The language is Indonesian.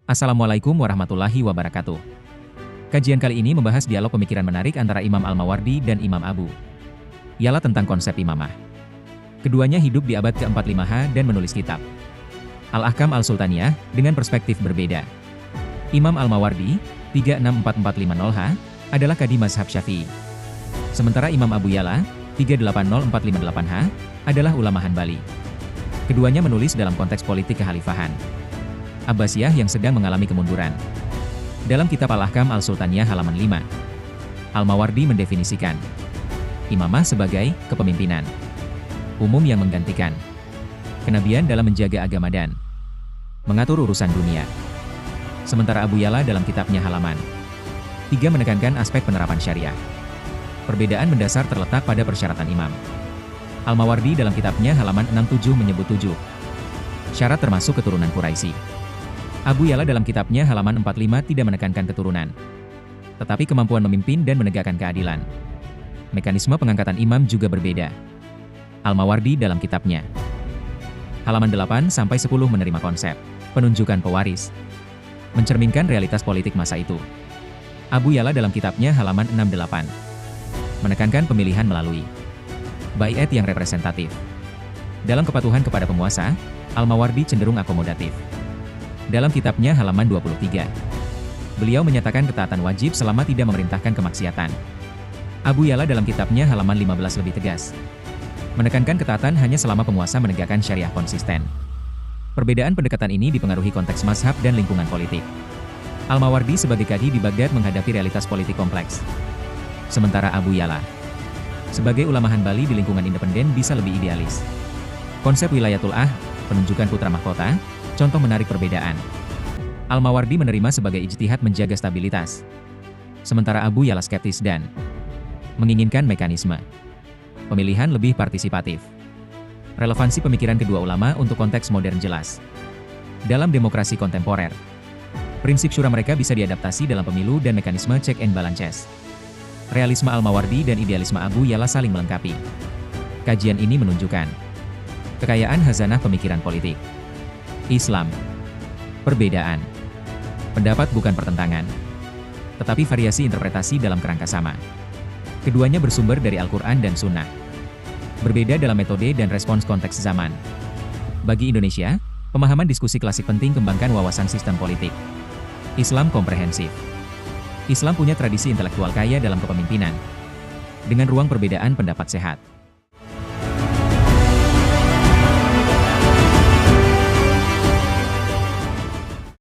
Assalamualaikum warahmatullahi wabarakatuh. Kajian kali ini membahas dialog pemikiran menarik antara Imam Al-Mawardi dan Imam Abu Ya'la tentang konsep imamah. Keduanya hidup di abad ke-45 dan menulis kitab Al-Ahkam Al-Sultaniyah dengan perspektif berbeda. Imam Al-Mawardi, 364450H, adalah kadi mazhab Syafi'i. Sementara Imam Abu Ya'la, 380458H, adalah ulama Hanbali. Keduanya menulis dalam konteks politik kekhalifahan Abbasiyah yang sedang mengalami kemunduran. Dalam kitab Al-Ahkam Al-Sultaniyah halaman 5, Al-Mawardi mendefinisikan imamah sebagai kepemimpinan umum yang menggantikan kenabian dalam menjaga agama dan mengatur urusan dunia. Sementara Abu Ya'la dalam kitabnya halaman 3 menekankan aspek penerapan syariah. Perbedaan mendasar terletak pada persyaratan imam. Al-Mawardi dalam kitabnya halaman 67 menyebut 7 syarat termasuk keturunan Quraisy. Abu Ya'la dalam kitabnya halaman 45 tidak menekankan keturunan, tetapi kemampuan memimpin dan menegakkan keadilan. Mekanisme pengangkatan imam juga berbeda. Al-Mawardi dalam kitabnya halaman 8-10 menerima konsep penunjukan pewaris, mencerminkan realitas politik masa itu. Abu Ya'la dalam kitabnya halaman 68 menekankan pemilihan melalui baiat yang representatif. Dalam kepatuhan kepada penguasa, Al-Mawardi cenderung akomodatif. Dalam kitabnya halaman 23, beliau menyatakan ketaatan wajib selama tidak memerintahkan kemaksiatan. Abu Ya'la dalam kitabnya halaman 15 lebih tegas, menekankan ketaatan hanya selama penguasa menegakkan syariah konsisten. Perbedaan pendekatan ini dipengaruhi konteks mazhab dan lingkungan politik. Al-Mawardi sebagai kadi di Baghdad menghadapi realitas politik kompleks. Sementara Abu Ya'la sebagai ulama Hanbali di lingkungan independen bisa lebih idealis. Konsep wilayatul penunjukan putra mahkota, contoh menarik perbedaan. Al-Mawardi menerima sebagai ijtihad menjaga stabilitas, sementara Abu Ya'la skeptis dan menginginkan mekanisme pemilihan lebih partisipatif. Relevansi pemikiran kedua ulama untuk konteks modern jelas. Dalam demokrasi kontemporer, prinsip syura mereka bisa diadaptasi dalam pemilu dan mekanisme check and balances. Realisme Al-Mawardi dan idealisme Abu Ya'la saling melengkapi. Kajian ini menunjukkan kekayaan khazanah pemikiran politik Islam. Perbedaan pendapat bukan pertentangan, tetapi variasi interpretasi dalam kerangka sama. Keduanya bersumber dari Al-Quran dan Sunnah. Berbeda dalam metode dan respons konteks zaman. Bagi Indonesia, pemahaman diskusi klasik penting kembangkan wawasan sistem politik Islam komprehensif. Islam punya tradisi intelektual kaya dalam kepemimpinan, dengan ruang perbedaan pendapat sehat.